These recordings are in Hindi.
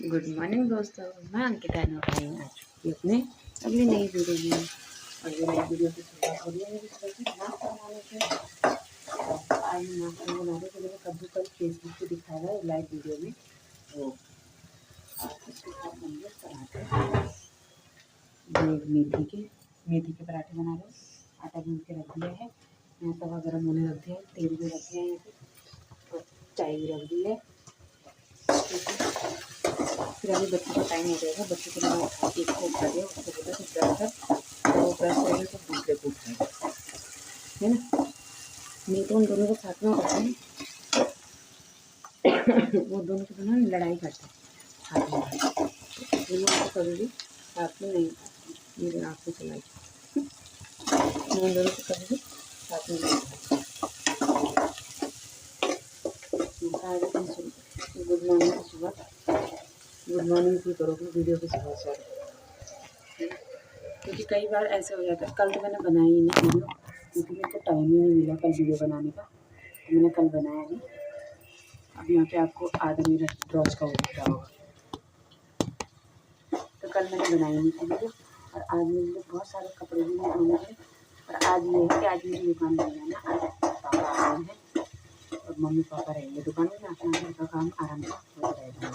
गुड मॉर्निंग दोस्तों, मैं अंकिता नोटाई आ चुकी अपने अगली नई वीडियो में। अगली नई वीडियो की शुरुआत हो रही है मेरी सुबह से नाश्ता बनाने से। आज नाश्ता बना रहे तो मैंने कद्दू कल फेसबुक पे दिखाया है लाइव वीडियो में, वो उसके साथ बनेंगे पराठे। मेथी के पराठे बना रहे। आटा गूंद के रख दिया है, यहाँ तवा गर्म होने रख दिया है, तेल भी रख दिया है, यहाँ पे और चाय भी रख दी है। फिर अभी बच्चों का टाइम हो जाएगा, बच्चों को मैंने एक को उठा दिया, उसको बोला कि ब्रश कर, तो वो ब्रश करेगा तो दूसरे को उठाएगा, है ना। नहीं तो उन दोनों को साथ में उठाते हैं वो दोनों के दोनों लड़ाई करते हैं साथ में, दोनों को कभी भी साथ में नहीं उठाते। मेरे आँख में चलाई मैं उन दोनों को कभी भी साथ में नहीं उठाती। गुड मॉर्निंग की सुबह, गुड मॉर्निंग भी करोगे वीडियो की सुबह से, क्योंकि कई बार ऐसे हो जाता है। कल तो मैंने बनाई ही नहीं वीडियो, क्योंकि मेरे को टाइम ही नहीं मिला कल वीडियो बनाने का, तो मैंने कल बनाया नहीं। अब यहाँ पे आपको आधा मेरा ड्रॉज का हो रहा होगा, तो कल मैंने बनाई नहीं थी वीडियो। और आज मेरे लिए बहुत सारे कपड़े भी नहीं धोने थे, और आज ये है कि आज मेरी दुकान बन जाना, आज पापा आ रहे हैं और मम्मी पापा रहेंगे दुकान में, अपना घर का काम आराम से हो जाएगा।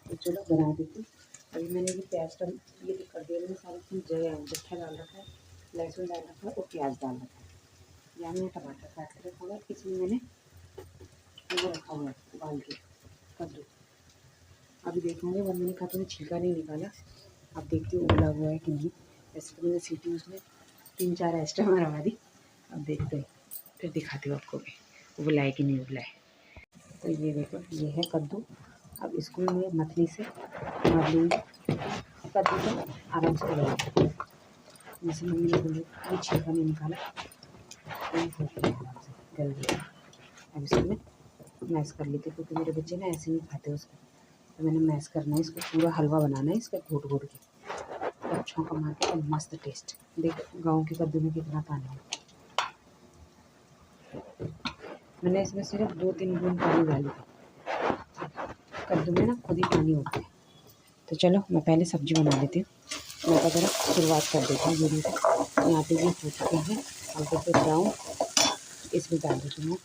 तो चलो बना देती हूँ। अभी मैंने भी प्याज का ये कर दिया, मैंने सारी चीज़ जट्ठा डाल रखा है, लहसुन डाल रखा है और प्याज डाल रखा है। यहाँ मैंने टमाटर काट के रखा हुआ है, इसमें मैंने वो रखा हुआ है उबाल के कद्दू। अभी देखूँगी, वो मैंने कहा तो छिलका नहीं निकाला, अब देखती हूँ उबला हुआ है कि नहीं। वैसे तो मैंने सीटी उसमें 3-4 एक्स्ट्रा मरवा दी, अब देखते हैं फिर दिखाती हूँ आपको भी उबला है कि नहीं उबला है। तो ये देखो, ये है कद्दू। अब इसको मैं मथली से मार लूँगी, कद्दू को आराम से उबाल, जैसे मम्मी ने बोली कोई छिलका नहीं निकाला, तो हो गया आराम से गल गया। अब इसको मैं मैश कर लेती हूँ, क्योंकि मेरे बच्चे ना ऐसे नहीं खाते उसको, तो मैंने मैश करना है इसको, पूरा हलवा बनाना है इसका, घोट घोट के और छौंका मार के, और मस्त टेस्ट। देखो गाँव के कद्दू में कितना पानी है, मैंने इसमें सिर्फ 2-3 बूंद पानी डाली थी, कद्दू में ना खुद ही पानी होता है। तो चलो मैं पहले सब्जी बना लेती हूँ, मैं का ज़रा शुरुआत कर देती हूँ वीडियो से। यहाँ पे ये हो चुके हैं हल्के से ब्राउन, इसमें डाल देती हूँ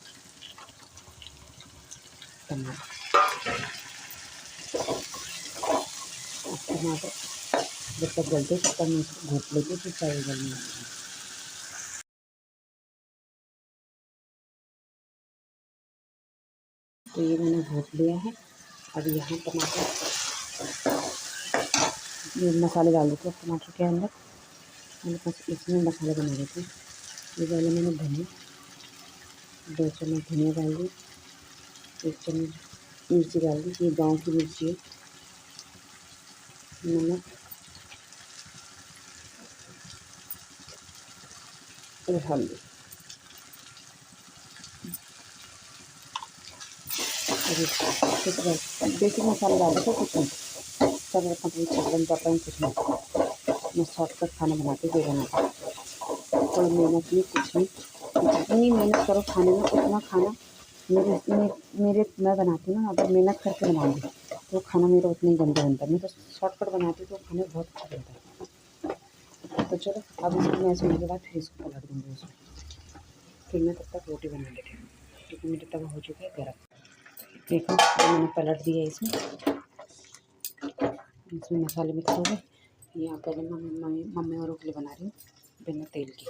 टमाटर। टमाटर जब तक गलते तब तक मैं इसको घोट लेती हूँ, फिर चाय गलने लगेगी। तो ये मैंने घोट लिया है। अब यहाँ टमाटर, ये मसाले डाल देती हूँ टमाटर के अंदर, मेरे पास इसमें मसाले बना देते हैं। ये पहले मैंने धनिया 2 चम्मच धनिया डाल दी, 1 चम्मच मिर्ची डाल दी, ये गाँव की मिर्ची है, नमक और हल्दी। कुछ बेसिक मसाला डाल देते, कुछ नहीं, सब कंप्लीट बन जाता है, कुछ नहीं। मैं शॉर्टकट खाना बनाती हूँ, जो बनाती हूँ, कोई मेहनत नहीं, कुछ नहीं। जितनी मेहनत करो खाने में उतना खाना मेरे मैं बनाती हूँ ना, अगर मेहनत करके बनाऊँगी तो खाना मेरा उतना ही गंदा बनता है। मैं तो शॉर्टकट बनाती हूँ तो खाने बहुत अच्छा बनता है। तो चलो अब इसको मैश होने के बाद फिर इसको पलट दूँगी उसमें, फिर मैं तब तक रोटी बना लेती हूँ, क्योंकि मेरा तवा हो चुका है गर्म। देखो मैंने पलट दिया इसमें मसाले मिक्स हो गए। यहाँ पहले मम्मी और रोटी बना रही हूँ बिना तेल की,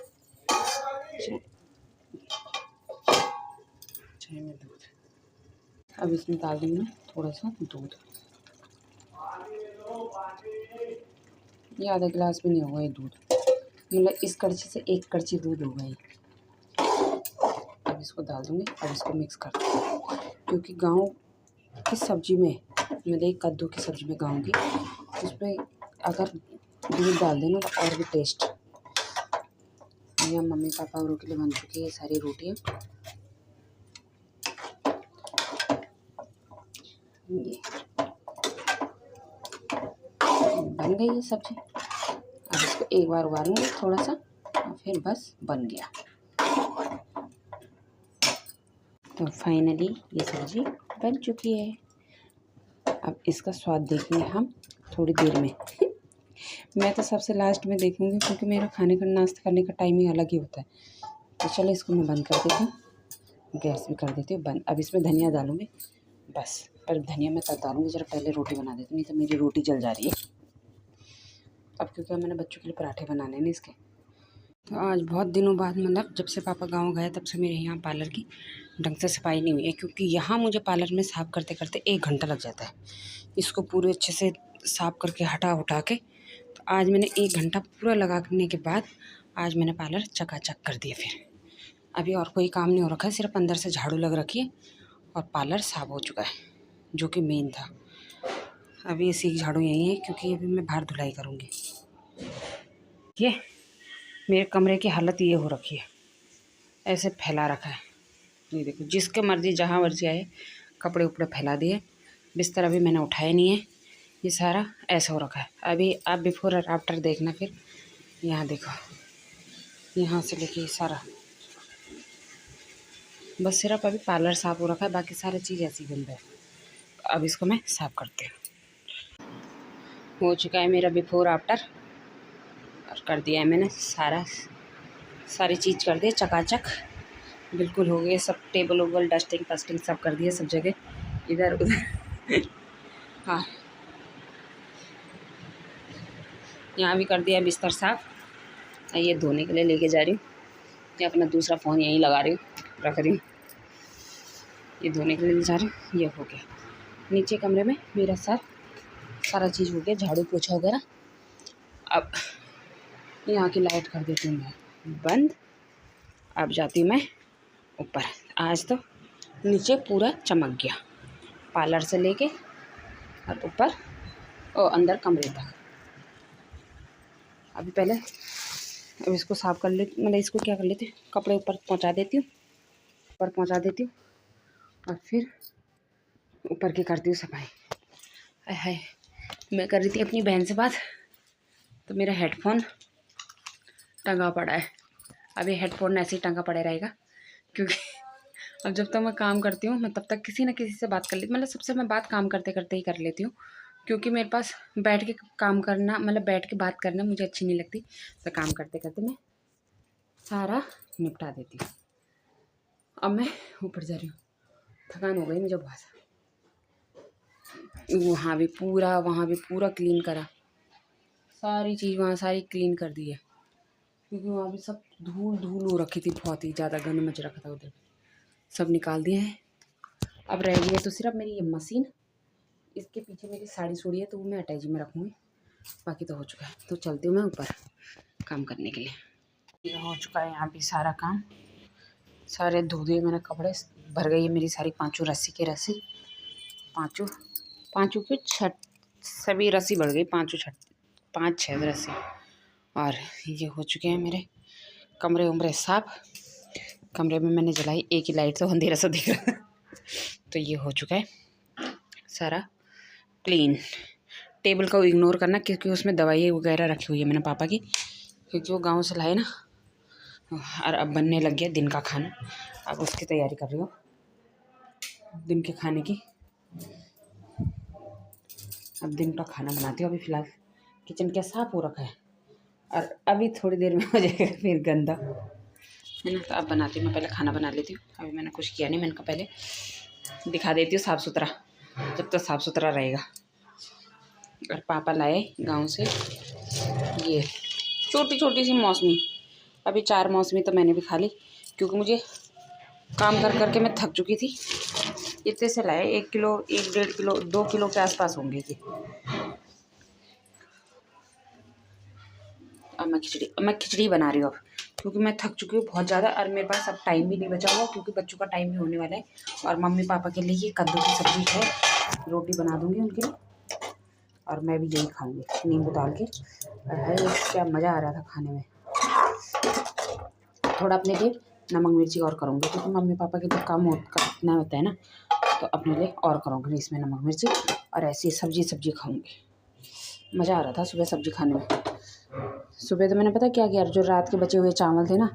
चाय में दूध। अब इसमें डाल दूँगी थोड़ा सा दूध, ये आधा गिलास भी नहीं होगा ये दूध, मतलब इस कड़छी से 1 कड़छी दूध होगा ये। अब इसको डाल दूँगी और इसको मिक्स कर दूँगी, क्योंकि गाँव की सब्ज़ी में, मतलब कद्दू की सब्ज़ी में गाँव की, उसमें अगर दूध डाल देना तो और भी टेस्ट। यहाँ मम्मी पापा औरों के लिए बन चुकी है सारी रोटियाँ, ये बन गई है सब्ज़ी। अब इसको एक बार उबालूँगी थोड़ा सा और फिर बस बन गया। तो फाइनली ये सब्ज़ी बन चुकी है। अब इसका स्वाद देखेंगे हम थोड़ी देर में। मैं तो सबसे लास्ट में देखूँगी क्योंकि मेरा खाने का नाश्ता करने का टाइम ही अलग ही होता है। तो चलो इसको मैं बंद कर देती हूँ, गैस भी कर देती हूँ बंद। अब इसमें धनिया डालूँगी बस, पर धनिया मैं तब डालूँगी जरा पहले रोटी बना देती हूँ, नहीं तो मेरी रोटी जल जा रही है अब, क्योंकि मैंने बच्चों के लिए पराठे बनाने हैं इसके। तो आज बहुत दिनों बाद, मतलब जब से पापा गाँव गए तब से मेरे यहाँ पार्लर की ढंग से सफाई नहीं हुई है, क्योंकि यहाँ मुझे पार्लर में साफ़ करते करते 1 घंटा लग जाता है इसको पूरे अच्छे से साफ़ करके हटा उठा के। तो आज मैंने 1 घंटा पूरा लगाने के बाद आज मैंने पार्लर चकाचक कर दिया। फिर अभी और कोई काम नहीं हो रखा है, सिर्फ अंदर से झाड़ू लग रखी है और पार्लर साफ़ हो चुका है, जो कि मेन था। अभी इसी झाड़ू यही है क्योंकि अभी मैं बाहर धुलाई करूँगी। ये मेरे कमरे की हालत ये हो रखी है, ऐसे फैला रखा है। ये देखो, जिसके मर्जी जहाँ मर्जी आए कपड़े उपड़े फैला दिए। बिस्तर अभी मैंने उठाया नहीं है, ये सारा ऐसा हो रखा है। अभी आप बिफोर और आफ्टर देखना। फिर यहाँ देखो, यहाँ से लेके सारा, बस सिर्फ अभी पार्लर साफ़ हो रखा है, बाकी सारी चीज़ ऐसी गंदा है। अब इसको मैं साफ़ करती हूँ। हो चुका है मेरा बिफोर आफ्टर, और कर दिया है मैंने सारी चीज़ कर दी चकाचक, बिल्कुल हो गए सब। टेबल वेबल डस्टिंग पस्टिंग सब कर दिया, सब जगह इधर उधर हाँ, यहाँ भी कर दिया बिस्तर साफ़। ये धोने के लिए लेके जा रही हूँ, या अपना दूसरा फ़ोन यहीं लगा रही हूँ, रख रही हूँ। ये धोने के लिए जा रही हूँ। ये हो गया नीचे कमरे में मेरा सारा चीज़ हो गया, झाड़ू पोछा वगैरह। अब यहाँ की लाइट कर देती हूँ मैं बंद। अब जाती हूँ मैं ऊपर। आज तो नीचे पूरा चमक गया, पार्लर से लेके और ऊपर और अंदर कमरे तक। अभी पहले अब इसको साफ़ कर लेती, मतलब इसको क्या कर लेती हूँ, कपड़े ऊपर पहुँचा देती हूँ, ऊपर पहुँचा देती हूँ और फिर ऊपर की करती हूँ सफाई। हाय, मैं कर रही थी अपनी बहन से बात, तो मेरा हेडफोन टंगा पड़ा है। अब ये हेडफोन ऐसे ही टंगा पड़े रहेगा, क्योंकि अब जब तक मैं काम करती हूँ मैं तब तक किसी न किसी से बात कर लेती, मतलब सबसे मैं बात काम करते करते ही कर लेती हूँ, क्योंकि मेरे पास बैठ के काम करना, मतलब बैठ के बात करना मुझे अच्छी नहीं लगती। तो काम करते करते मैं सारा निपटा देती हूँ। अब मैं ऊपर जा रही हूँ, थकान हो गई मुझे बहुत। वहाँ भी पूरा क्लीन करा, सारी चीज़ वहाँ सारी क्लीन कर दी है, क्योंकि वहाँ भी सब धूल हो रखी थी, बहुत ही ज़्यादा गंद मच रखा था उधर, सब निकाल दिए हैं। अब रह गई है तो सिर्फ मेरी ये मशीन, इसके पीछे मेरी साड़ी सूड़ी है तो वो मैं अटैची में रखूँगी, बाकी तो हो चुका है। तो चलती हूँ मैं ऊपर काम करने के लिए। ये हो चुका है यहाँ भी सारा काम, सारे धो दिए मैंने कपड़े, भर गई है मेरी सारी 5 रस्सी की रस्सी, 5 की 6 सभी रस्सी भर गई, 5-6 रस्सी। और ये हो चुके हैं मेरे कमरे उमरे साफ। कमरे में मैंने जलाई एक ही लाइट, तो अंधेरा सा दिख रहा तो ये हो चुका है सारा क्लीन। टेबल को इग्नोर करना, क्योंकि उसमें दवाई वगैरह रखी हुई है मैंने पापा की, क्योंकि वो गांव से लाए ना। और अब बनने लग गया दिन का खाना, अब उसकी तैयारी कर रही हूँ दिन के खाने की। अब दिन का खाना बनाती हूँ। अभी फ़िलहाल किचन क्या साफ़ हो रखा है, और अभी थोड़ी देर में हो जाएगा फिर गंदा, है ना। तो अब बनाती हूँ, मैं पहले खाना बना लेती हूँ। अभी मैंने कुछ किया नहीं, मैंने कहा पहले दिखा देती हूँ साफ़ सुथरा, जब तक साफ़ सुथरा रहेगा। और पापा लाए गांव से ये छोटी छोटी सी मौसमी, अभी 4 मौसमी तो मैंने भी खा ली, क्योंकि मुझे काम कर करके मैं थक चुकी थी। इतने से लाए 1 किलो, 1-1.5 किलो, 2 किलो के आसपास होंगे ये। अब मैं खिचड़ी बना रही हूँ अब, क्योंकि मैं थक चुकी हूँ बहुत ज़्यादा, और मेरे पास अब टाइम भी नहीं बचा हुआ, क्योंकि बच्चों का टाइम भी होने वाला है। और मम्मी पापा के लिए ये कद्दू की सब्ज़ी है, रोटी बना दूँगी उनके लिए, और मैं भी यही खाऊँगी नींबू डाल के। है क्या मज़ा आ रहा था खाने में। थोड़ा अपने लिए नमक मिर्ची और करूँगी, क्योंकि मम्मी पापा के जब काम करना होता है ना, तो अपने लिए और करूँगी इसमें नमक मिर्ची, और ऐसी सब्जी खाऊँगी। मज़ा आ रहा था सुबह सब्ज़ी खाने में। सुबह तो मैंने पता क्या किया, जो रात के बचे हुए चावल थे ना,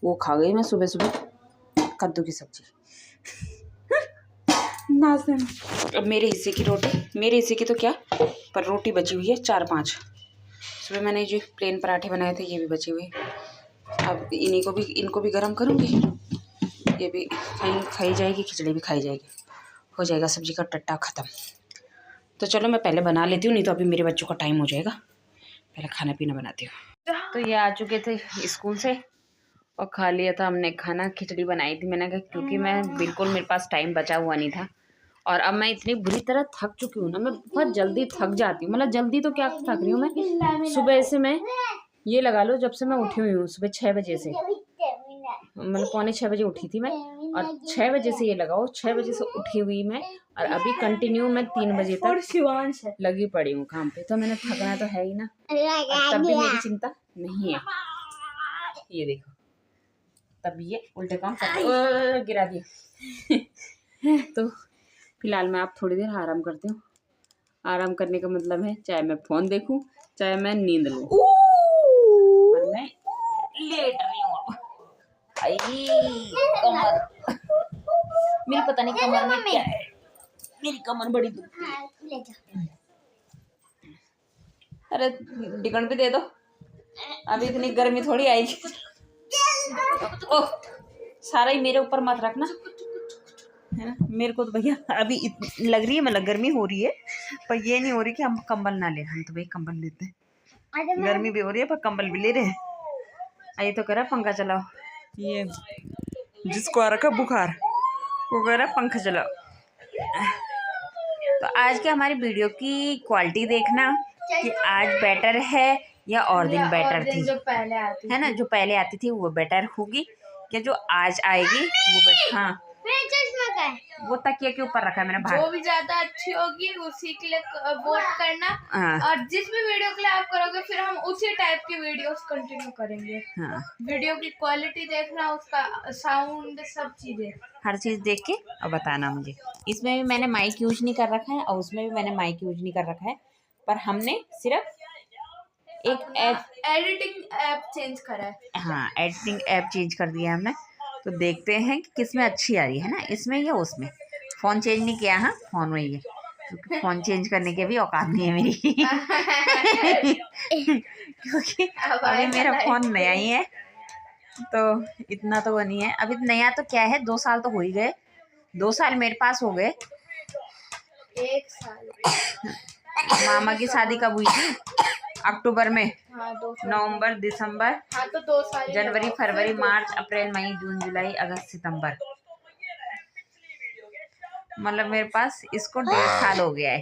वो खा गई मैं सुबह सुबह, कद्दू की सब्ज़ी। नाश्ते में अब मेरे हिस्से की रोटी, मेरे हिस्से की तो क्या पर रोटी बची हुई है 4-5। सुबह मैंने जो प्लेन पराठे बनाए थे ये भी बचे हुए। अब इनको भी गर्म करूँगी। ये भी खाई जाएगी, खिचड़ी भी खाई जाएगी, हो जाएगा सब्जी का टट्टा ख़त्म। तो चलो मैं पहले बना लेती हूँ, नहीं तो अभी मेरे बच्चों का टाइम हो जाएगा। पहले खाना पीना बनाती हूँ। तो ये आ चुके थे स्कूल से और खा लिया था हमने खाना। खिचड़ी बनाई थी मैंने कहा, क्योंकि मैं बिल्कुल मेरे पास टाइम बचा हुआ नहीं था। और अब मैं इतनी बुरी तरह थक चुकी हूँ ना, मैं बहुत जल्दी थक जाती हूँ। मतलब जल्दी तो क्या थक रही हूँ मैं, सुबह से मैं ये लगा लो जब से मैं उठी हुई हूँ सुबह 6 बजे से, मतलब 5:45 बजे उठी थी मैं, और 6 बजे से ये लगाओ 6 बजे से उठी हुई मैं, और अभी कंटिन्यू मैं 3 बजे तक लगी पड़ी हूँ काम पे। तो मैंने थकना तो है ही ना, तब भी मेरी चिंता नहीं है। ये देखो तब ये उल्टे काम गिरा दिया। तो फिलहाल मैं आप थोड़ी देर आराम करती हूँ। आराम करने का मतलब है चाहे मैं फ़ोन देखूं चाहे मैं नींद लूं, पर मैं लेट रही हूँ। कमर मेरी पता नहीं कमर में क्या है, मेरी कमर बड़ी दुखती है। अरे टिकट भी दे दो, अभी इतनी गर्मी थोड़ी आएगी। ओह सारा ही मेरे ऊपर मत रखना है ना। मेरे को तो भैया अभी लग रही है, मतलब गर्मी हो रही है, पर ये नहीं हो रही कि हम कंबल ना ले। हम तो भाई कंबल लेते हैं, गर्मी भी हो रही है पर कंबल भी ले रहे हैं। ये तो कह रहा पंखा चलाओ, ये जिसको आ रखा बुखार वो कह रहा पंखा चलाओ। तो आज के हमारी वीडियो की क्वालिटी देखना कि आज बेटर है या और दिन बेटर थी, जो पहले आती है ना, जो पहले आती थी वो बेटर होगी या जो आज आएगी वो बेटर। हाँ वो तकिया के ऊपर रखा है मैंने बाहर। जो भी ज्यादा अच्छी होगी उसी के लिए वोट करना। हाँ। और जिस भी वीडियो के लिए आप करोगे फिर हम उसी टाइप की वीडियोस कंटिन्यू करेंगे। हाँ। वीडियो की क्वालिटी देखना, उसका साउंड, सब चीजें, हर चीज़ देख के और बताना मुझे। इसमें भी मैंने माइक यूज नहीं कर रखा है और उसमें भी मैंने माइक यूज नहीं कर रखा है, पर हमने सिर्फ एक एडिटिंग ऐप चेंज करा है। हाँ एडिटिंग ऐप चेंज कर दिया हमने। तो देखते हैं कि किस में अच्छी आ रही है ना, इसमें या उसमें। फ़ोन चेंज नहीं किया, हाँ फ़ोन वही है, क्योंकि फ़ोन चेंज करने के भी औकात नहीं है मेरी। क्योंकि अभी मेरा फ़ोन नया ही है, तो इतना तो वो नहीं है अभी। नया तो क्या है, 2 साल तो हो ही गए, 2 साल मेरे पास हो गए। 1 साल मामा की शादी कब हुई थी? अक्टूबर में। हाँ, 2 साल। नवंबर, दिसंबर, हाँ तो 2 साल, जनवरी, फरवरी, मार्च, अप्रैल, मई, जून, जुलाई, अगस्त, सितंबर, मतलब मेरे पास इसको 1.5 साल हो गया है।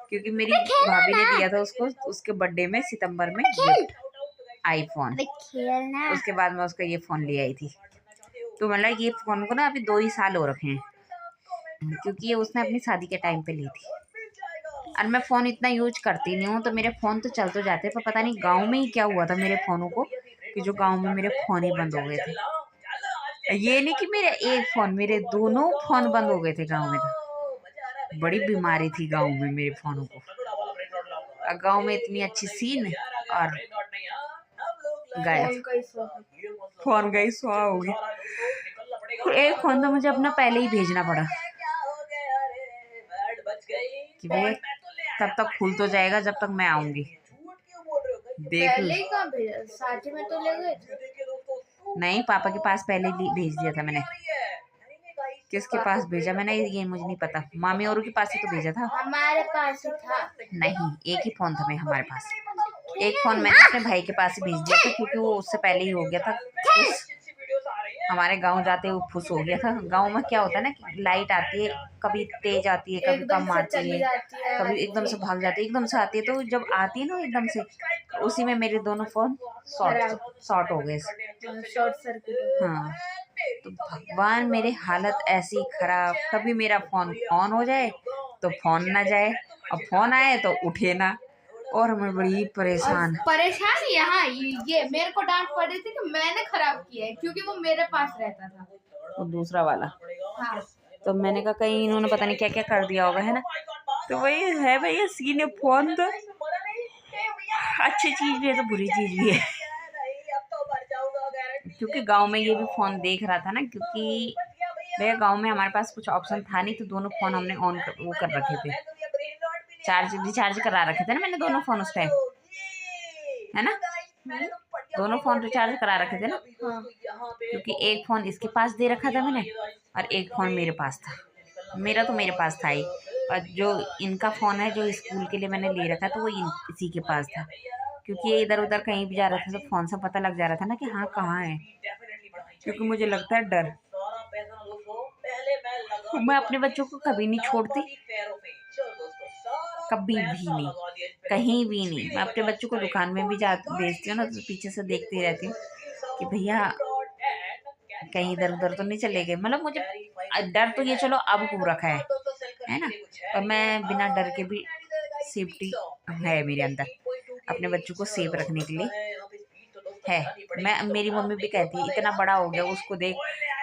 क्योंकि मेरी भाभी ने दिया था उसको उसके बर्थडे में सितंबर में गिफ्ट आईफोन, उसके बाद मैं उसका ये फ़ोन ले आई थी। तो मतलब ये फ़ोन को ना अभी 2 ही साल हो रखे हैं, क्योंकि ये उसने अपनी शादी के टाइम पे ली थी। और मैं फ़ोन इतना यूज करती नहीं हूँ, तो मेरे फ़ोन तो चल तो जाते, पर पता नहीं गांव में ही क्या हुआ था मेरे फ़ोनों को, कि जो गांव में मेरे फ़ोन ही बंद हो गए थे। ये नहीं कि मेरे एक फ़ोन, मेरे दोनों फ़ोन बंद हो गए थे गांव में। तो बड़ी बीमारी थी गांव में मेरे फ़ोनों को। गांव में इतनी अच्छी सीन और गायब, फ़ोन गई सुहा हो गई। एक फ़ोन तो मुझे अपना पहले ही भेजना पड़ा कि भैया तब तक खुल तो जाएगा जब तक मैं आऊंगी। पहले ही कहाँ भेजा, साथ में तो ले गए थे। नहीं, पापा के पास पहले भेज दिया था मैंने। किसके पास भेजा मैंने ये मुझे नहीं पता, मामी औरों के पास ही तो भेजा था। हमारे पास ही था। नहीं, एक ही फ़ोन था मैं हमारे पास। एक फ़ोन मैंने अपने भाई के पास ही भेज दिया था, क्योंकि वो उससे पहले ही हो गया था खुश। हमारे गांव जाते हुए खुश हो गया था। गांव में क्या होता है ना कि लाइट आती है, कभी तेज आती है, कभी कम आती है, कभी एकदम से भाग जाती है, एकदम से आती है। तो जब आती है ना एकदम से, उसी में मेरे दोनों फ़ोन शॉर्ट हो गए, शॉर्ट सर्किट। हाँ। तो भगवान मेरी हालत ऐसी खराब, कभी मेरा फ़ोन ऑन हो जाए तो फ़ोन ना जाए, और फ़ोन आए तो उठे ना, और मैं बड़ी परेशान यहाँ ये मेरे को डांट पड़ रही थी कि मैंने खराब किया है, क्योंकि वो मेरे पास रहता था, वो दूसरा वाला। हाँ। तो मैंने कहा कहीं इन्होंने पता नहीं क्या क्या कर दिया होगा, है ना। तो वही है भैया सीन है। फ़ोन तो अच्छी चीज़ भी है तो बुरी चीज़ भी है, क्योंकि गांव में ये भी फ़ोन देख रहा था ना, क्योंकि भैया गांव में हमारे पास कुछ ऑप्शन था नहीं, तो दोनों फ़ोन हमने वो कर रखे थे, रिचार्ज करा रखे थे ना मैंने दोनों फ़ोन उस टाइम, है ना। दोनों फ़ोन रिचार्ज करा रखे थे ना। हाँ। क्योंकि एक फ़ोन इसके पास दे रखा था मैंने और एक फ़ोन मेरे पास था। मेरा तो मेरे पास था ही, और जो इनका फ़ोन है जो स्कूल के लिए मैंने ले रखा तो वो इसी के पास था। क्योंकि ये इधर उधर कहीं भी जा रहा था तो फ़ोन से पता लग जा रहा था ना कि हाँ कहाँ है। क्योंकि मुझे लगता है डर, मैं अपने बच्चों को कभी नहीं छोड़ती, कभी भी नहीं, कहीं भी नहीं। मैं अपने बच्चों को दुकान में भी भेजती हूँ ना, तो पीछे से देखती रहती हूँ कि भैया कहीं इधर उधर तो नहीं चले गए। मतलब मुझे डर तो ये चलो अब हो रखा है ना, और मैं बिना डर के भी सेफ्टी है मेरे अंदर, अपने बच्चों को सेफ रखने के लिए है। मेरी मम्मी भी कहती है इतना बड़ा हो गया, उसको देख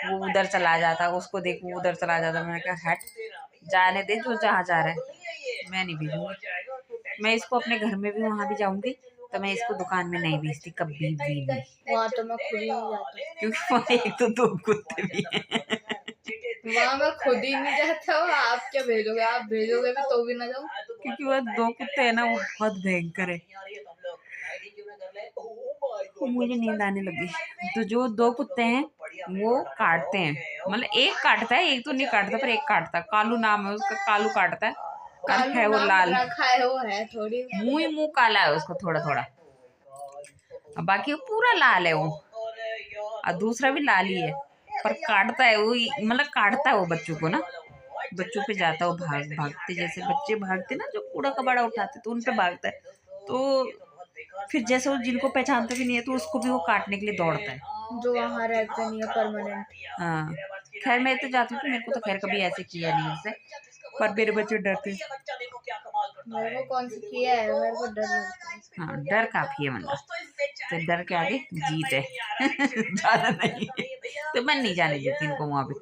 वो उधर चला जाता, उसको देख वो उधर चला जाता। मैंने कहा हट, जाने दे जो जहाँ जा रहा है, मैं नहीं भेजूंगी। मैं इसको अपने घर में भी वहाँ भी जाऊंगी तो मैं इसको दुकान में नहीं भेजती, कभी भी नहीं। वहाँ तो मैं खुद ही नहीं जाता, क्योंकि वहाँ एक तो 2 कुत्ते भी हैं। वहाँ मैं खुद ही नहीं जाता हूँ। आप क्या भेजोगे? आप भेजोगे भी तो भी ना जाऊँ, क्योंकि वो 2 कुत्ते हैं ना, वो बहुत भयंकर है। मुझे नींद आने लगी। तो जो 2 कुत्ते हैं वो काटते हैं, मतलब एक काटता है, एक तो नहीं काटता पर एक काटता है। कालू नाम है उसका, कालू काटता है, और है वो लाल, रखा है वो है थोड़ी मुंह काला है उसका थोड़ा थोड़ा, बाकी वो पूरा लाल है वो, और दूसरा भी लाल ही है, पर काटता है वो, मतलब काटता है वो बच्चों को ना, बच्चों पे जाता है वो, भागते जैसे बच्चे भागते ना जो कूड़ा कबाड़ा उठाते तो उन पे भागता है। तो फिर जैसे वो जिनको पहचानता भी नहीं है तो उसको भी वो काटने के लिए दौड़ता है, जो वहाँ रहते नहीं है परमानेंट। हाँ खैर मैं तो जाती हूँ, तो मेरे को तो खैर कभी ऐसे किया नहीं उससे, पर मेरे बच्चे डरते। मेरे को कौन सी किया है, मेरे को डर लगता है। हाँ डर काफी है, मतलब तो डर के आगे जीत है। ज्यादा नहीं, तो मैं नहीं जाने देती इनको वहाँ भी।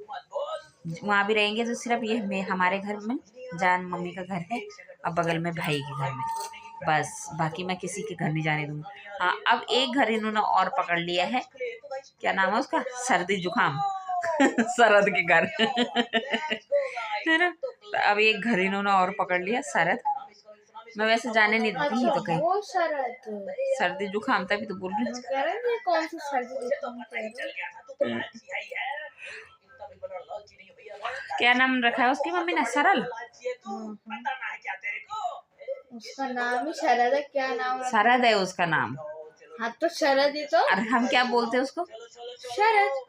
वहाँ भी रहेंगे तो सिर्फ ये हमारे घर में जान मम्मी का घर है और बगल में भाई के घर में, बस बाकी मैं किसी के घर नहीं जाने दूंगी। हाँ अब एक घर इन्होंने और पकड़ लिया है, क्या नाम है उसका, सर्दी जुकाम। सरद के घर। है ना, तो अब एक घर इन्होंने और पकड़ लिया, सरद। मैं वैसे जाने नहीं देती, तो कहीं वो सर्दी जुकाम तभी तो बोल रही हूँ। कौन सी सर्दी जुकाम क्या नाम रखा है उसकी मम्मी ने, सरल। उसका नाम ही शरद है, क्या नाम शरद है उसका नाम। हाँ तो शरद ही तो। और हम क्या बोलते हैं उसको, शरद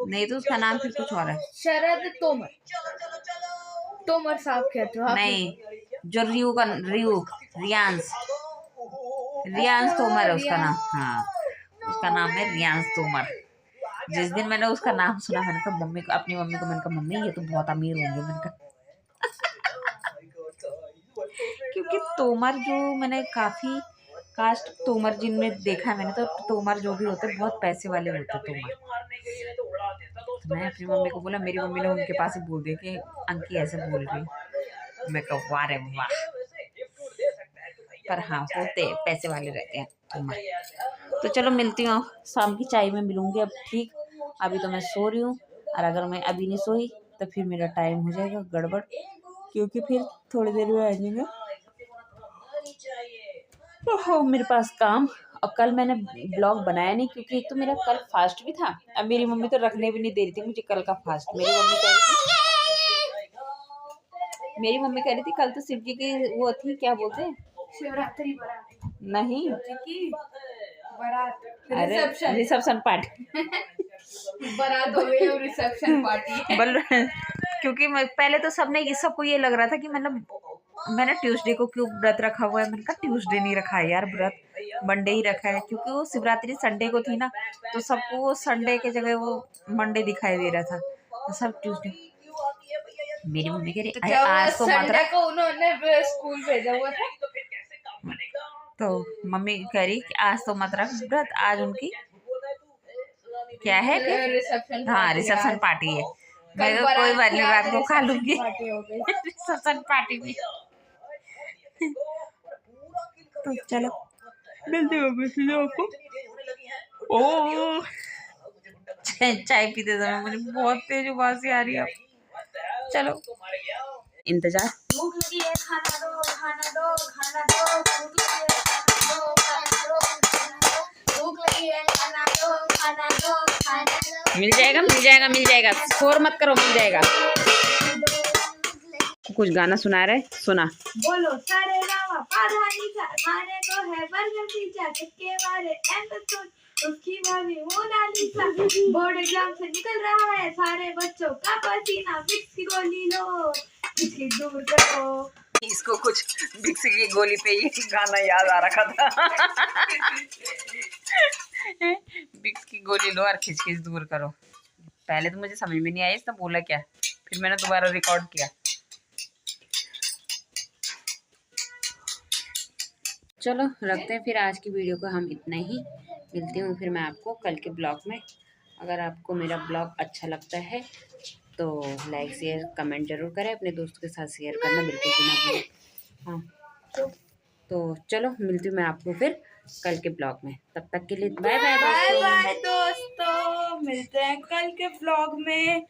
नहीं तो उसका नाम फिर कुछ और है। शरद तोमर, तोमर साहब कहते हो नहीं, जो रियांस तोमर है उसका नाम, हाँ उसका नाम है रियांस तोमर। जिस दिन मैंने उसका नाम सुना, मैंने कहा मम्मी को, अपनी मम्मी को मैंने कहा मम्मी ये तो बहुत अमीर होंगे, मैंने कहा। क्योंकि तोमर जो मैंने काफी कास्ट तोमर जिनमें देखा है मैंने, तो तोमर जो भी होते हैं बहुत पैसे वाले होते हैं तोमर। तो मैं अपनी मम्मी को बोला, मेरी मम्मी ने उनके पास ही बोल दिया कि अंकी ऐसे बोल रही है। मैं कहा वाह रे वाह, पर हाँ होते पैसे वाले रहते हैं तोमर। तो चलो मिलती हूँ, शाम की चाय में मिलूंगी अब, ठीक। अभी तो मैं सो रही हूँ, और अगर मैं अभी नहीं सोई तो फिर मेरा टाइम हो जाएगा गड़बड़, क्योंकि फिर थोड़ी देर में आ जाएंगे हो मेरे पास काम। और कल मैंने ब्लॉग बनाया नहीं, क्योंकि एक तो मेरा कल फास्ट भी था, अब मेरी मम्मी तो रखने भी नहीं दे रही थी मुझे कल का फास्ट। मेरी मम्मी कह रही थी कल तो शिव जी की वो थी, क्या बोलते हैं, शिवरात्रि नहीं बारात, अरे रिसेप्शन पार्टी। बारात हो गई और रिसेप्शन पार्टी है। क्योंकि पहले तो सबको ये लग रहा था कि मतलब मैंने ट्यूसडे को क्यों व्रत रखा हुआ है। मैंने कहा ट्यूसडे नहीं रखा है यार व्रत, मंडे ही रखा है, क्योंकि वो शिवरात्रि संडे को थी ना, तो सबको वो संडे के जगह वो मंडे दिखाई दे रहा था, तो सब ट्यूसडे। मेरी मम्मी कह रही आज तो मत रख, उन्होंने स्कूल भेजा हुआ था, तो मम्मी कह रही कि आज तो मत रख व्रत, आज उनकी क्या है फिर, हाँ रिसेप्शन पार्टी है। मैं कोई बात नहीं, रात को खा लूंगी रिसेप्शन पार्टी में। तो चलो मिलते होंगे आपको। ओ चाय पीते समय मुझे बहुत तेज उबासी आ रही है। चलो इंतजार। भूख लगी है, खाना दो, खाना दो, खाना दो, भूख लगी है, खाना दो, खाना दो, खाना दो, भूख लगी है, खाना दो, खाना दो, खाना दो। मिल जाएगा मिल जाएगा मिल जाएगा, शोर मत करो, मिल जाएगा। कुछ गाना सुना रहे, सुना। बोलो सारे रामा पाधानी सा, खाने को है बर्गर पिज्जा, टिक्के वाले एंड तो उसकी भाभी मोनालिसा। बोर्ड एग्जाम से निकल रहा है सारे बच्चों का पसीना, विक्स की गोली लो, इसकी दूर करो। इसको कुछ विक्स की गोली पे ही गाना याद आ रखा था। विक्स की गोली लो और खिचखिच दूर करो। पहले तो मुझे समझ में नहीं आया इसने बोला क्या, फिर मैंने दोबारा रिकॉर्ड किया। चलो रखते हैं फिर आज की वीडियो को हम इतना ही। मिलती हूँ फिर मैं आपको कल के ब्लॉग में। अगर आपको मेरा ब्लॉग अच्छा लगता है तो लाइक शेयर कमेंट जरूर करें, अपने दोस्तों के साथ शेयर करना बिल्कुल भी ना भूलें। हाँ तो चलो मिलती हूँ मैं आपको फिर कल के ब्लॉग में। तब तक के लिए बाय बाय बाय बाय दोस्तों, मिलते हैं कल के ब्लॉग में।